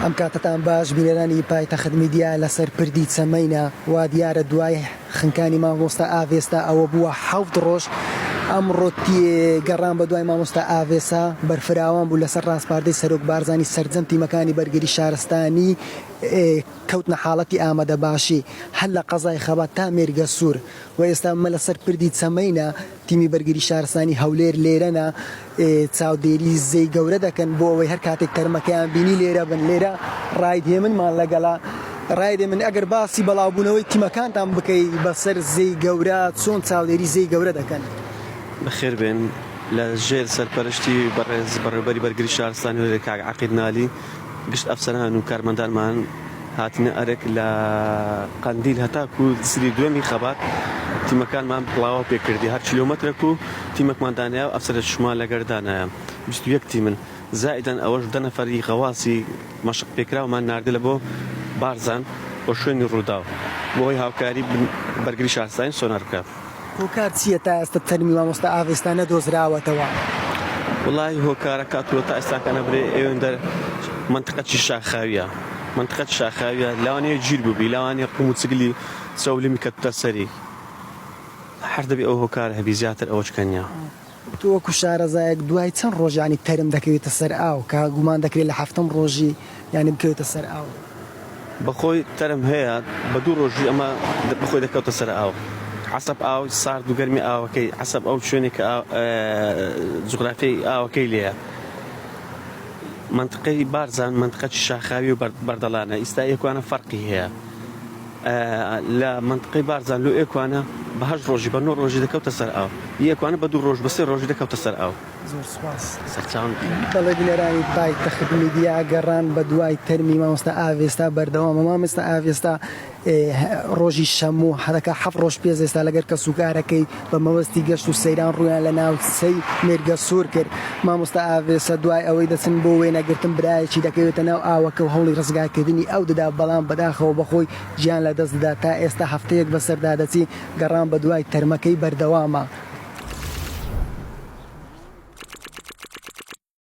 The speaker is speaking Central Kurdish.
ئەم کاتتان باش بینەرانی پایتەخت میدیا لەسەر پردی چەمەینە وا دیارە دوای خنکانی مامۆستا ئاڤێستا ئەوە بووە 7 ڕۆژ ئەمڕۆ گەڕان بە دوای مامۆستا ئاڤێسا بەرفراوان بوو لەسەر ڕاستپاردەی سەرۆک بارزانی سەرجەم تیمەکانی بەرگری شارستانی کەوتنە حاڵەتی ئامادە باشی هەر لە قەزای خەبات تا مێرگە سوور و ئێستا مە لەسەر پردی چەمەینە تیمی بەرگری شارستانی هەولێر لێرەنە چاودێری زەی گەورە دەکەن بۆ ئەوەی هەر کاتێک تەرمەکەیان بینی لێرە بن لێرە ڕایدهێمنمان لەگەڵا ڕایدێ من ئەگەر باسی بەڵاوبوونەوەی تیمەکانتان بکەی بەسەر زەی گەورە چۆن چاودێری زەی گەورە دەکەن بەخێر بێن لە ژێر سەرپەرشتی بەڕێز بەڕێوەبەری بەرگری شارستانی هەولێر کاک عەقیل نالی گشت ئەفسەران و کارمەندانمان هاتنە ئەرێک لە قەندیل هەتاکو سری دووەمی خەبات تیمەکانمان بڵاوە پێکردی هەر کیلۆمەترێک و تیمەکماندانایە و ئەفسەرە شمان لەگەردانایە 21 تیمن زائیدەن ئەوەش 10 نەفەری غەواسی مەشق پێکراومان ناردە بۆ بارزان بۆ شوێنی ڕووداو بۆی هاوکاری بەرگری شارستانی سۆنار بکە. هۆکار چییە تا ئێستا تەرمی مامۆستا ئاڤێستا نەدۆزراوەتەوە؟ وڵی هۆکارە کاتووە تا ئێستاکانە برێ ئێوەندەر منتقەتی شاخاویە منتقەت شاخاویە لاوانەیە گیر بووبی لاوانەیە قوم و چگلی چەولمی کەتتە سەری هەر دەبێ ئەو هۆکار هەبی زیاتر ئەوە چکەنیا. تۆ وەکو شارەزایەک دوای چەند ڕۆژانی تەرم دەکەوێتە سەر ئاو کە گومان دەکرێت لە 7ەم ڕۆژی یانی بکەوێتە سەر ئاو؟ بەخۆی تەرم هەیە بە 2 ڕۆژی ئەمە بەخۆی دەکەوتە سەر ئاو عسب ئاو سارد و گەرمی ئاوەکەی عسب ئەو شوێنێک جوغرافیای ئاوەکەی لێیە منطقەی بارزان منطقەتی شاخاوی و بەردەڵانە ئیستا ئێکوانە فەرقی هەیە لە منطقەی بارزان لۆ ئێکوانە بە 8 ڕۆژی بە 9 ڕۆژی دەکەوتە سەر ئاو یەکوانە بە 2 ڕۆژ بە 3 ڕۆژی دەکەوتە سەر ئاو. زۆر سوپاس. سەرچاوم بەڵێ بینەرانی پایتەخت میدیا گەڕان بە دوای تەرمی مامۆستا ئاڤێستا بەردەوامە مامۆستا ئاڤێستا ڕۆژی شەموو هەرەکە 7 ڕۆژ پێش ئێستا لەگەر کەسوکارەکەی بە مەوەستی گەشت و سەیران ڕویان لە ناو سەی مێرگە سوور کرد. مامۆستا ئاڤێستا دوای ئەوەی دەچن بۆ وێنەگرتن برایەکی دەکەوێتە ناو ئاوەکە و هەوڵی ڕزگارکردنی ئەو دەدا بەڵام بەداخەوە بەخۆی گیان لە دەست دەدا تا ئێستا هەفتەیەک بەسەردا دەچی گەڕان بە دوای تەرمەکەی بەردەوامە.